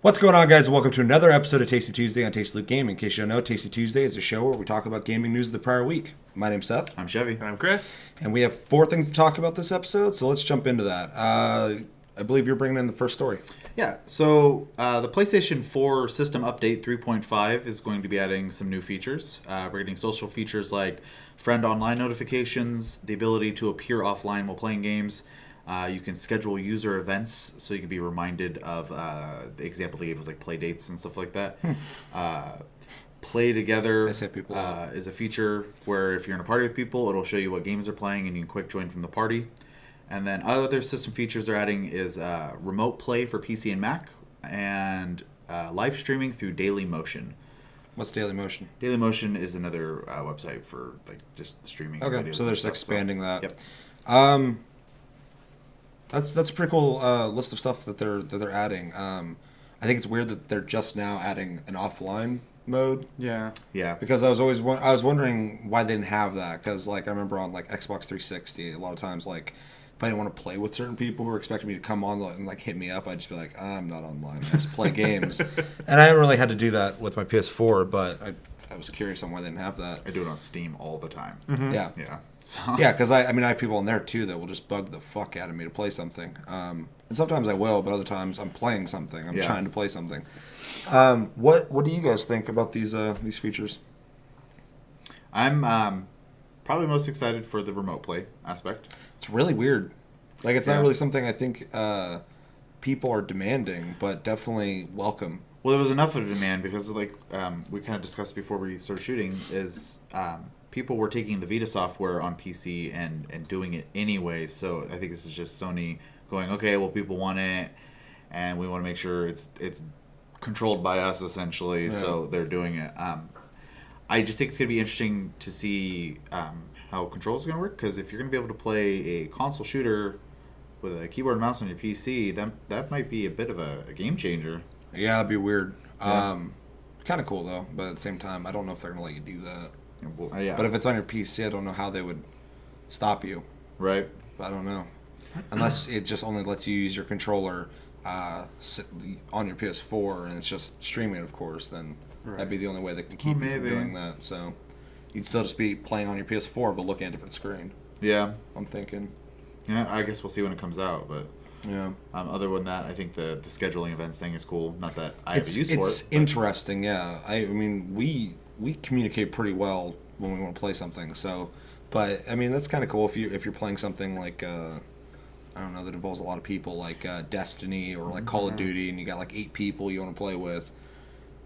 What's going on, guys? Welcome to another episode of Tasty Tuesday on Tasty Loot Gaming. In case you don't know, Tasty Tuesday is a show where we talk about gaming news of the prior week. My name's Seth. I'm Chevy. And I'm Chris. And we have 4 things to talk about this episode, so let's jump into that. I believe you're bringing in the first story. Yeah, so the PlayStation 4 System Update 3.5 is going to be adding some new features. We're getting social features like friend online notifications, the ability to appear offline while playing games. You can schedule user events, so you can be reminded of the example they gave was like play dates and stuff like that. Play together is a feature where if you're in a party with people, it'll show you what games they're playing and you can quick join from the party. And then other system features they're adding is remote play for PC and Mac and live streaming through Daily Motion. What's Daily Motion? Daily Motion is another website for like just streaming videos. Okay, so they're just expanding that. Yep. That's a pretty cool list of stuff that they're adding. I think it's weird that they're just now adding an offline mode. Yeah. Because I was wondering why they didn't have that. Because like I remember on like Xbox 360, a lot of times like if I didn't want to play with certain people who were expecting me to come on and like hit me up, I'd just be like, I'm not online. I just play games. And I haven't really had to do that with my PS4, but I was curious on why they didn't have that. I do it on Steam all the time. Mm-hmm. Yeah. So. Yeah, because I have people on there too that will just bug the fuck out of me to play something. And sometimes I will, but other times I'm playing something. I'm trying to play something. What do you guys think about these features? I'm probably most excited for the remote play aspect. It's really weird. Like it's not really something I think people are demanding, but definitely welcome. Well, there was enough of a demand because, like we kind of discussed before we started shooting, is people were taking the Vita software on PC and doing it anyway. So I think this is just Sony going, okay, well, people want it, and we want to make sure it's controlled by us, essentially. Yeah. So they're doing it. I just think it's going to be interesting to see how controls are going to work, because if you're going to be able to play a console shooter with a keyboard and mouse on your PC, that might be a bit of a game changer. Yeah, it'd be weird. Yeah. Kind of cool, though. But at the same time, I don't know if they're going to let you do that. Well, yeah. But if it's on your PC, I don't know how they would stop you. Right. But I don't know. Unless it just only lets you use your controller on your PS4 and it's just streaming, of course, then that'd be the only way they can keep you from doing that. So you'd still just be playing on your PS4 but looking at a different screen. Yeah. I'm thinking. Yeah, I guess we'll see when it comes out, but... Yeah. Other than that, I think the scheduling events thing is cool. Not that I have a use for it. It's interesting, yeah. I mean, we communicate pretty well when we want to play something. So, but I mean, that's kind of cool if you're playing something like I don't know, that involves a lot of people, like Destiny or like Call of Duty, and you got like 8 people you want to play with.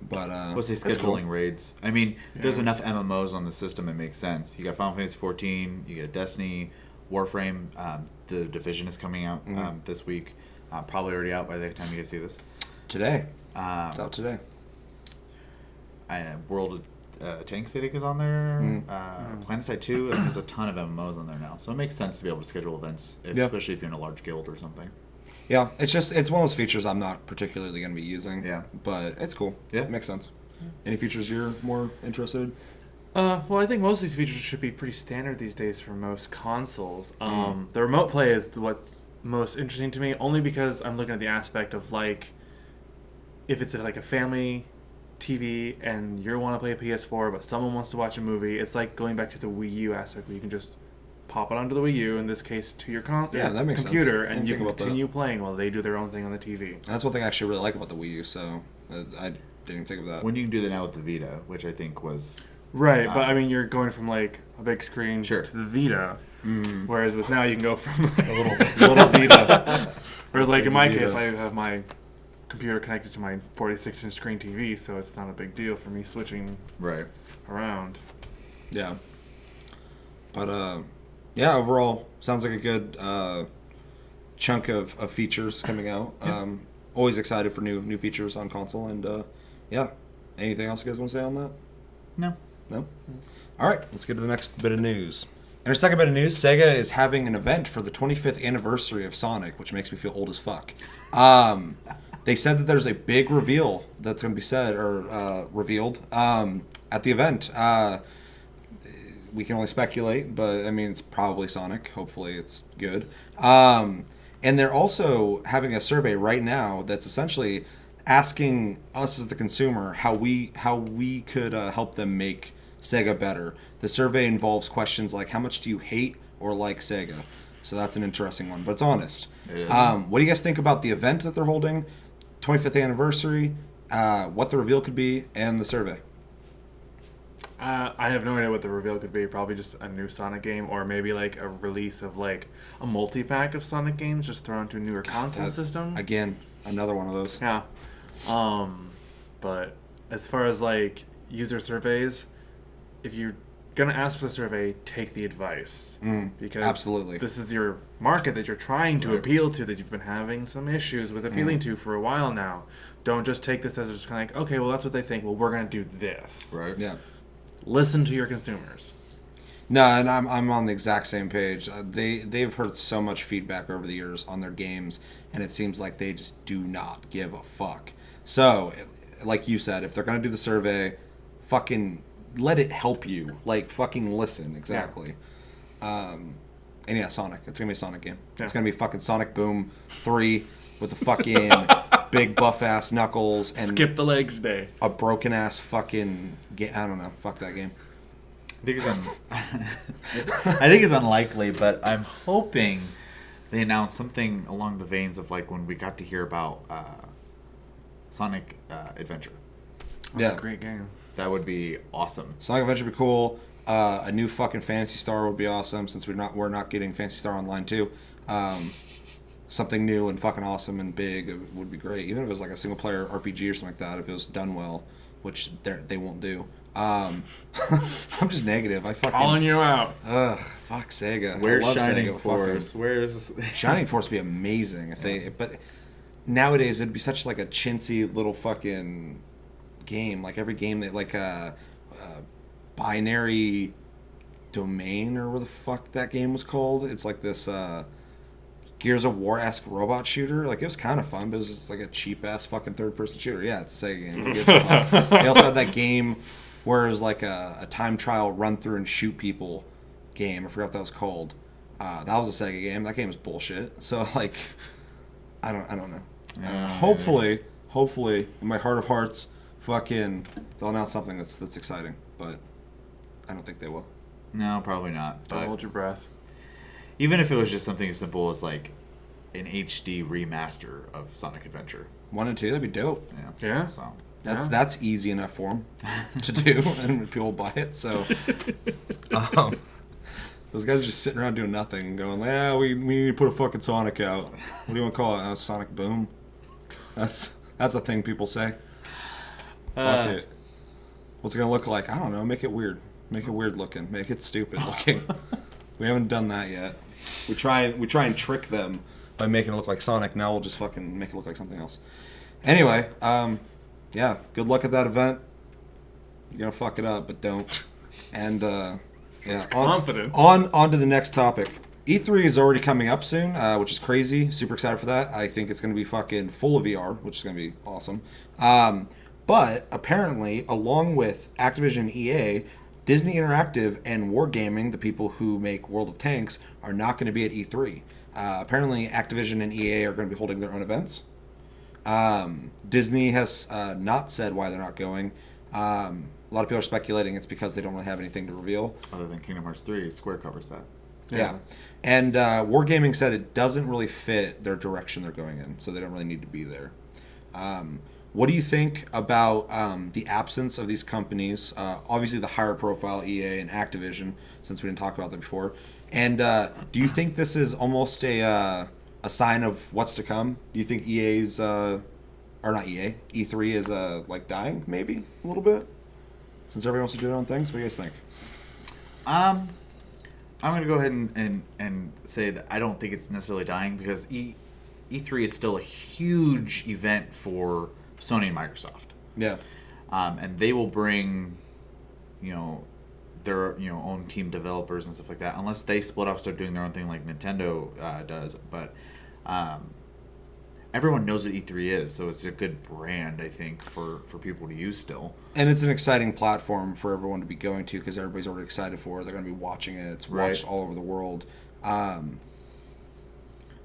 But what's the scheduling raids? I mean, there's enough MMOs on the system. It makes sense. You got Final Fantasy 14, you got Destiny, Warframe. The Division is coming out this week. Probably already out by the time you guys see this. Today. It's out today. World of Tanks, I think, is on there. PlanetSide 2, and there's a ton of MMOs on there now. So it makes sense to be able to schedule events, especially if you're in a large guild or something. Yeah, it's one of those features I'm not particularly going to be using. Yeah. But it's cool. Yeah. It makes sense. Any features you're more interested in? Well, I think most of these features should be pretty standard these days for most consoles. The remote play is what's most interesting to me, only because I'm looking at the aspect of, like, if it's like a family TV and you want to play a PS4 but someone wants to watch a movie, it's like going back to the Wii U aspect where you can just pop it onto the Wii U, in this case to your that makes computer, sense. and you can continue playing while they do their own thing on the TV. That's one thing I actually really like about the Wii U, so I didn't even think of that. When you can do that now with the Vita, which I think was... Right, but I mean, you're going from like a big screen to the Vita, whereas with now you can go from like a little Vita. Whereas like in my case, I have my computer connected to my 46-inch screen TV, so it's not a big deal for me switching around. Yeah. But overall, sounds like a good chunk of features coming out. Always excited for new features on console, and anything else you guys want to say on that? No? All right, let's get to the next bit of news. In our second bit of news, Sega is having an event for the 25th anniversary of Sonic, which makes me feel old as fuck. They said that there's a big reveal that's going to be said or revealed at the event. We can only speculate, but I mean, it's probably Sonic. Hopefully it's good. And they're also having a survey right now that's essentially asking us as the consumer how we could help them make Sega better. The survey involves questions like how much do you hate or like Sega? So that's an interesting one, but it's honest. It is. What do you guys think about the event that they're holding, 25th anniversary, what the reveal could be, and the survey? I have no idea what the reveal could be. Probably just a new Sonic game, or maybe like a release of like a multi-pack of Sonic games just thrown to a newer console system. Again, another one of those. Yeah. But as far as like user surveys, if you're gonna ask for the survey, take the advice. Because absolutely. This is your market that you're trying to Right. appeal to, that you've been having some issues with appealing to for a while now. Don't just take this as just kind of like, okay, well that's what they think. Well, we're gonna do this. Right. Yeah. Listen to your consumers. No, and I'm on the exact same page. They've heard so much feedback over the years on their games, and it seems like they just do not give a fuck. So, like you said, if they're gonna do the survey, fucking let it help you. Like fucking listen exactly. And yeah, Sonic. It's gonna be a Sonic game. Yeah. It's gonna be fucking Sonic Boom 3 with the fucking big buff ass Knuckles and Skip the legs day. a broken ass fucking. I don't know. Fuck that game. I think I think it's unlikely, but I'm hoping they announce something along the veins of like when we got to hear about Sonic Adventure. That's Yeah. a great game. That would be awesome. Sonic Adventure would be cool. A new fucking Phantasy Star would be awesome since we're not getting Phantasy Star Online too. Something new and fucking awesome and big would be great. Even if it was like a single player RPG or something like that, if it was done well, which they won't do. I'm just negative. I fucking Calling you out. ugh. Fuck Sega. Where's I love Shining Sega, Force? fucking- Where's Shining Force would be amazing if they. But nowadays it'd be such like a chintzy little fucking game. Like every game that like a binary domain or where the fuck that game was called. It's like this Gears of War-esque robot shooter. Like it was kind of fun, but it was just like a cheap ass fucking third person shooter. Yeah, it's a Sega game. Gears of War. They also had that game where it was like a time trial run through and shoot people game. I forgot what that was called. That was a Sega game. That game was bullshit. So like, I don't know. Hopefully, in my heart of hearts, fucking they'll announce something that's exciting. But I don't think they will. No, probably not. Don't But hold your breath. even if it was just something as simple as like an HD remaster of Sonic Adventure. 1 and 2, that'd be dope. Yeah. So That's easy enough for them to do, and people buy it. So those guys are just sitting around doing nothing, and going, "Yeah, we need to put a fucking Sonic out. What do you want to call it? Sonic Boom." That's a thing people say. Fuck it. What's it gonna look like? I don't know. Make it weird. Make it weird looking. Make it stupid looking. We haven't done that yet. We try and trick them by making it look like Sonic. Now we'll just fucking make it look like something else. Anyway, yeah, good luck at that event. You're gonna fuck it up, but don't. And yeah, confident. On to the next topic. E3 is already coming up soon, which is crazy. Super excited for that. I think it's gonna be fucking full of VR, which is gonna be awesome. But apparently, along with Activision and EA, Disney Interactive and Wargaming, the people who make World of Tanks, are not going to be at E3. Apparently, Activision and EA are going to be holding their own events. Disney has not said why they're not going. A lot of people are speculating it's because they don't really have anything to reveal. other than Kingdom Hearts 3, Square covers that. Yeah. And Wargaming said it doesn't really fit their direction they're going in, so they don't really need to be there. What do you think about the absence of these companies? Obviously, the higher profile EA and Activision, since we didn't talk about that before. And do you think this is almost a sign of what's to come? Do you think EA's, or not EA, E3 is like dying maybe a little bit? Since everybody wants to do their own things, what do you guys think? I'm going to go ahead and say that I don't think it's necessarily dying because E3 is still a huge event for Sony and Microsoft. Yeah. And they will bring, their own team developers and stuff like that, unless they split off, start doing their own thing like Nintendo does. But everyone knows what E3 is, so it's a good brand, I think, for people to use still. And it's an exciting platform for everyone to be going to because everybody's already excited for it. They're going to be watching it. It's watched all over the world.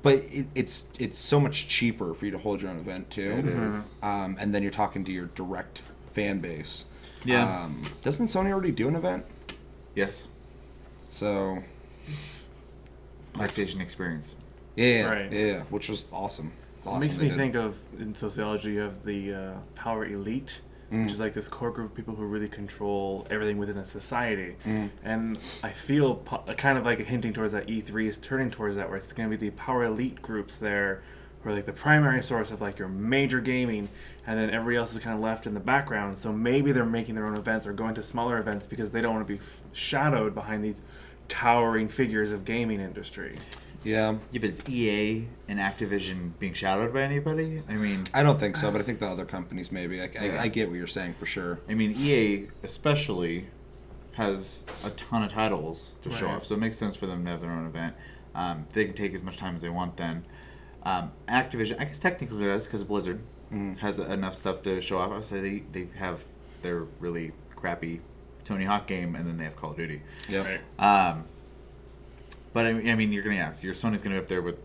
but it's so much cheaper for you to hold your own event too. It is. And then you're talking to your direct fan base. Yeah. Doesn't Sony already do an event? Yes. So PlayStation Experience. yeah, Right. yeah, which was awesome. It Awesome makes they me did. think of, in sociology, you have the power elite, which is like this core group of people who really control everything within a society. And I feel kind of like hinting towards that E3 is turning towards that, where it's going to be the power elite groups there who are like the primary source of like your major gaming, and then everybody else is kind of left in the background. So maybe they're making their own events or going to smaller events because they don't want to be shadowed behind these towering figures of gaming industry. Yeah, Yeah, but is EA and Activision being shadowed by anybody? I mean, I don't think so, but I think the other companies maybe. Yeah. I get what you're saying for sure. EA especially has a ton of titles to show Right. off, so it makes sense for them to have their own event. They can take as much time as they want then. Activision, I guess technically it does because Blizzard has enough stuff to show off. Obviously, they have their really crappy Tony Hawk game, and then they have Call of Duty. Yeah. Right. But I mean, you're gonna ask. Your Sony's gonna be up there with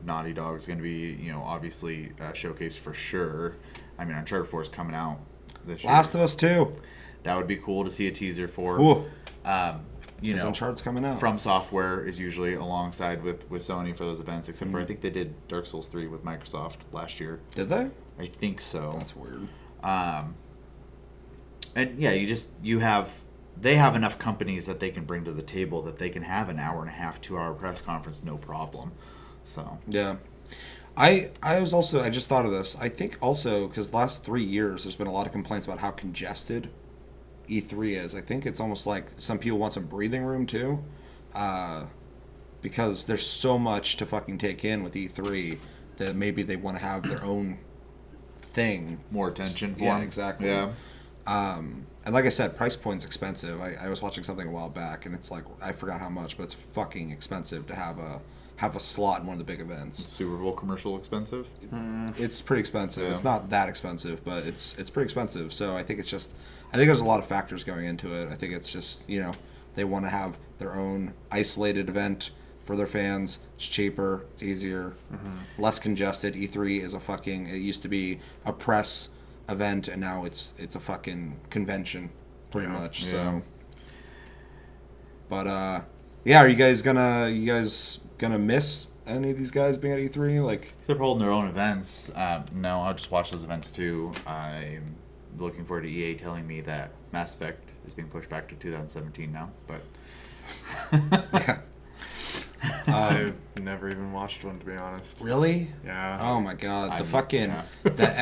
Naughty Dog's gonna be obviously showcased for sure. I mean, Uncharted 4 is coming out this year. Last of Us 2. That would be cool to see a teaser for. Ooh, Because Uncharted's coming out. From Software is usually alongside with Sony for those events, except for I think they did Dark Souls 3 with Microsoft last year. Did they? I think so. That's weird. And yeah, they have enough companies that they can bring to the table that they can have an hour and a half, 2-hour press conference, no problem. So Yeah. I just thought of this. I think also because the last 3 years there's been a lot of complaints about how congested E3 is. I think it's almost like some people want some breathing room too, because there's so much to fucking take in with E3 that maybe they want to have their own thing. more attention for Yeah, them. exactly. Yeah. And like I said, price point's expensive. I was watching something a while back, and it's like I forgot how much, but it's fucking expensive to have a slot in one of the big events. Super Bowl commercial expensive. It's pretty expensive. Yeah. It's not that expensive, but it's pretty expensive. So I think there's a lot of factors going into it. I think it's just they want to have their own isolated event for their fans. It's cheaper. It's easier. Less congested. E3 is it used to be a press event, and now it's a fucking convention pretty much. Yeah. So but are you guys gonna miss any of these guys being at E3? Like, If they're holding their own events, no, I'll just watch those events too. I'm looking forward to EA telling me that Mass Effect is being pushed back to 2017 now, but I've never even watched one, to be honest. really? Yeah. Oh my god, the Yeah.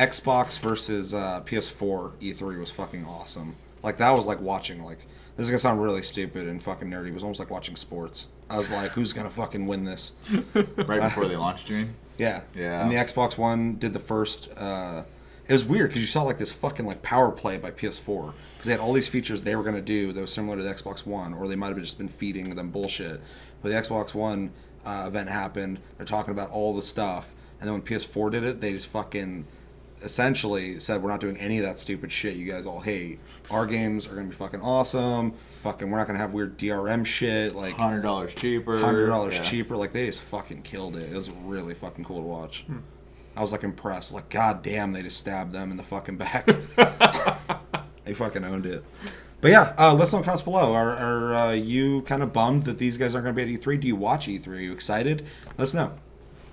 Xbox versus PS4 E3 was fucking awesome. Like, that was like watching, like, this is gonna sound really stupid and fucking nerdy. It was almost like watching sports. I was like, who's gonna fucking win this? right before they launched, you mean? Yeah. Yeah. And the Xbox One did the first. It was weird because you saw like this fucking like power play by PS4 because they had all these features they were gonna do that was similar to the Xbox One, or they might have just been feeding them bullshit. But the Xbox One event happened. They're talking about all the stuff, and then when PS4 did it, they just fucking essentially said, we're not doing any of that stupid shit you guys all hate. Our games are gonna be fucking awesome. Fucking, we're not gonna have weird DRM shit. Like $100 cheaper. $100 Yeah. cheaper. Like, they just fucking killed it. It was really fucking cool to watch. I was like impressed. Like, god damn, they just stabbed them in the fucking back. They fucking owned it. But yeah, let us know in comments below. Are you kind of bummed that these guys aren't going to be at E3? Do you watch E3? Are you excited? Let us know.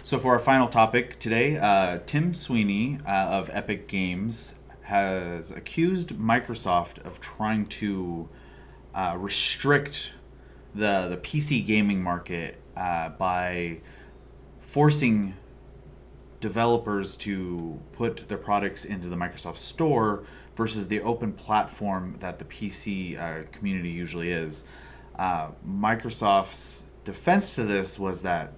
So for our final topic today, Tim Sweeney of Epic Games has accused Microsoft of trying to restrict the PC gaming market by forcing developers to put their products into the Microsoft Store versus the open platform that the PC community usually is. Microsoft's defense to this was that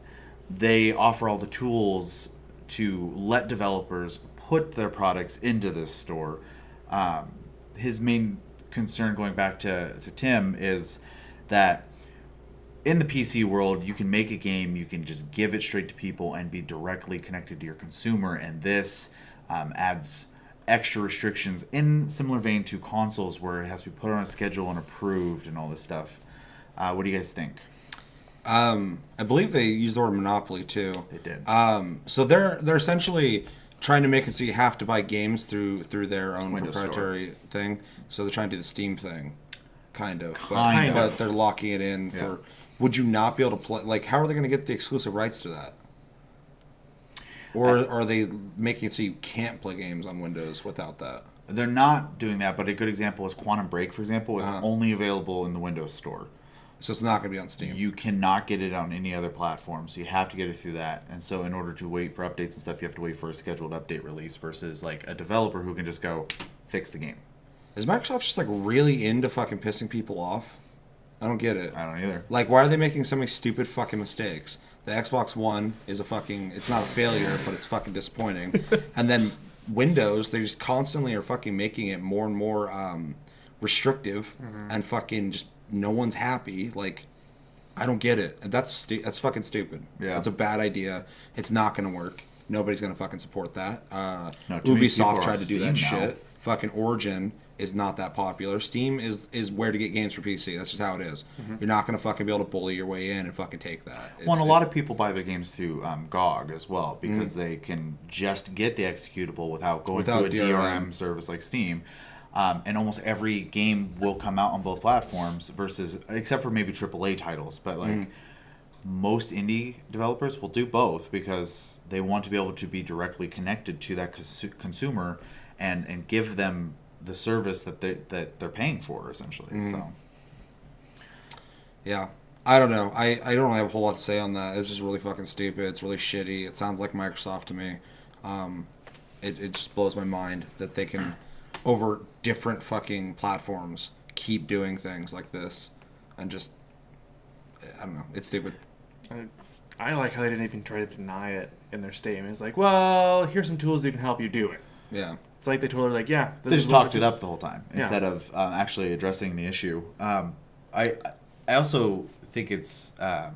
they offer all the tools to let developers put their products into this store. His main concern, going back to Tim, is that in the PC world, you can make a game, you can just give it straight to people and be directly connected to your consumer, and this adds extra restrictions in similar vein to consoles where it has to be put on a schedule and approved and all this stuff. What do you guys think? I believe they used the word monopoly too. They did. So they're essentially trying to make it so you have to buy games through their own Windows proprietary thing. So they're trying to do the Steam thing, kind of. Kind but of. they're locking it in Yeah. for. Would you not be able to play? Like, how are they going to get the exclusive rights to that? Or are they making it so you can't play games on Windows without that? They're not doing that, but a good example is Quantum Break, for example, is only available in the Windows Store. So it's not going to be on Steam. You cannot get it on any other platform, so you have to get it through that. And so in order to wait for updates and stuff, you have to wait for a scheduled update release versus like a developer who can just go fix the game. Is Microsoft just like really into fucking pissing people off? I don't get it. I don't either. Like, why are they making so many stupid fucking mistakes? The Xbox One is it's not a failure, but it's fucking disappointing. And then Windows, they just constantly are fucking making it more and more restrictive, and fucking just no one's happy. Like, I don't get it. That's fucking stupid. Yeah. It's a bad idea. It's not going to work. Nobody's going to fucking support that. No, too many people Ubisoft are tried on to do that Steam now. shit. Fucking Origin is not that popular. Steam is where to get games for PC. That's just how it is. You're not going to fucking be able to bully your way in and fucking take that. Well, and a lot of people buy their games through GOG as well because they can just get the executable without going Without through a DRM. DRM service like Steam. And almost every game will come out on both platforms versus, except for maybe AAA titles. But like most indie developers will do both because they want to be able to be directly connected to that consumer and give them the service that they're paying for, essentially. So Yeah. I don't know. I don't really have a whole lot to say on that. It's just really fucking stupid. It's really shitty. It sounds like Microsoft to me. It just blows my mind that they can, over different fucking platforms, keep doing things like this. And just, I don't know. It's stupid. I like how they didn't even try to deny it in their statement. It's like, well, here's some tools that can help you do it. Yeah. It's like they told her, like, yeah. they just talked it up the whole time Yeah. instead of actually addressing the issue. I also think it's to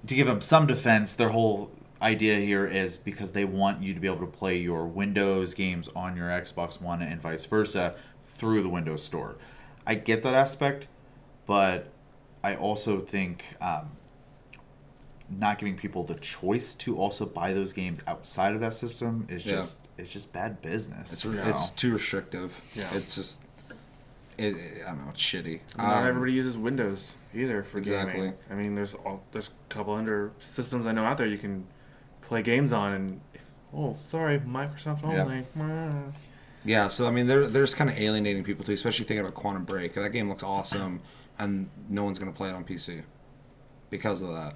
give them some defense. Their whole idea here is because they want you to be able to play your Windows games on your Xbox One and vice versa through the Windows Store. I get that aspect, but I also think not giving people the choice to also buy those games outside of that system is just it's just bad business. It's too restrictive. Yeah. It's just, I don't know, it's shitty. Not everybody uses Windows either for Exactly. gaming. I mean, there's a couple under systems I know out there you can play games on, and sorry, Microsoft only. Yeah, so I mean, they're just kind of alienating people too, especially thinking about Quantum Break. That game looks awesome, and no one's gonna play it on PC because of that.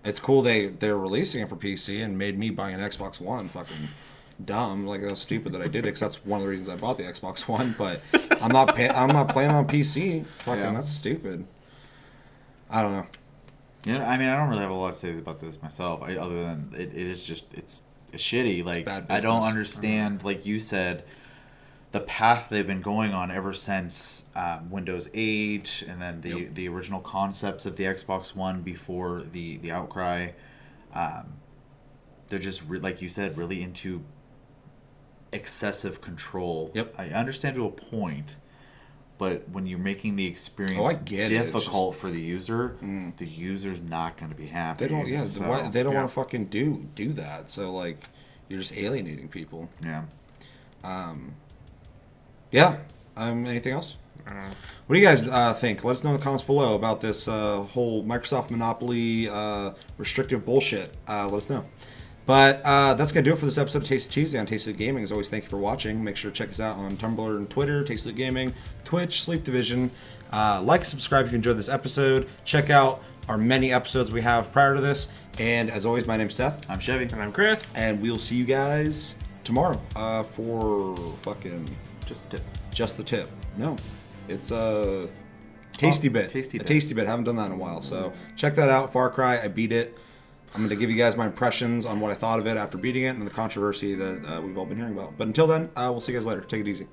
It's cool they're releasing it for PC and made me buy an Xbox One fucking dumb. Like, that was stupid that I did it because that's one of the reasons I bought the Xbox One. But I'm not playing on PC. Fucking, that's stupid. I don't know. Yeah, I mean, I don't really have a lot to say about this myself. Other than it is just it's shitty. Like, Bad I don't business. understand. Like you said, the path they've been going on ever since Windows 8, and then the original concepts of the Xbox One before the outcry. They're just like you said, really into excessive control. Yep. I understand to a point. But when you're making the experience get it. It's difficult for the user, the user's not going to be happy. They don't. Yeah, So, they don't want to fucking do that. So like, you're just alienating people. Yeah. Yeah. Anything else? What do you guys think? Let us know in the comments below about this whole Microsoft monopoly restrictive bullshit. Let us know. But that's going to do it for this episode of Tasted Tuesday on Tasted Gaming. As always, thank you for watching. Make sure to check us out on Tumblr and Twitter, Tasted Gaming, Twitch, Sleep Division. Like and subscribe if you enjoyed this episode. Check out our many episodes we have prior to this. And as always, my name's Seth. I'm Chevy. And I'm Chris. And we'll see you guys tomorrow for fucking Just a tip. Just the Tip. No, it's a Tasty Bit. Tasty Bit. A Tasty Bit. Haven't done that in a while. So check that out. Far Cry. I beat it. I'm going to give you guys my impressions on what I thought of it after beating it and the controversy that we've all been hearing about. But until then, we'll see you guys later. Take it easy.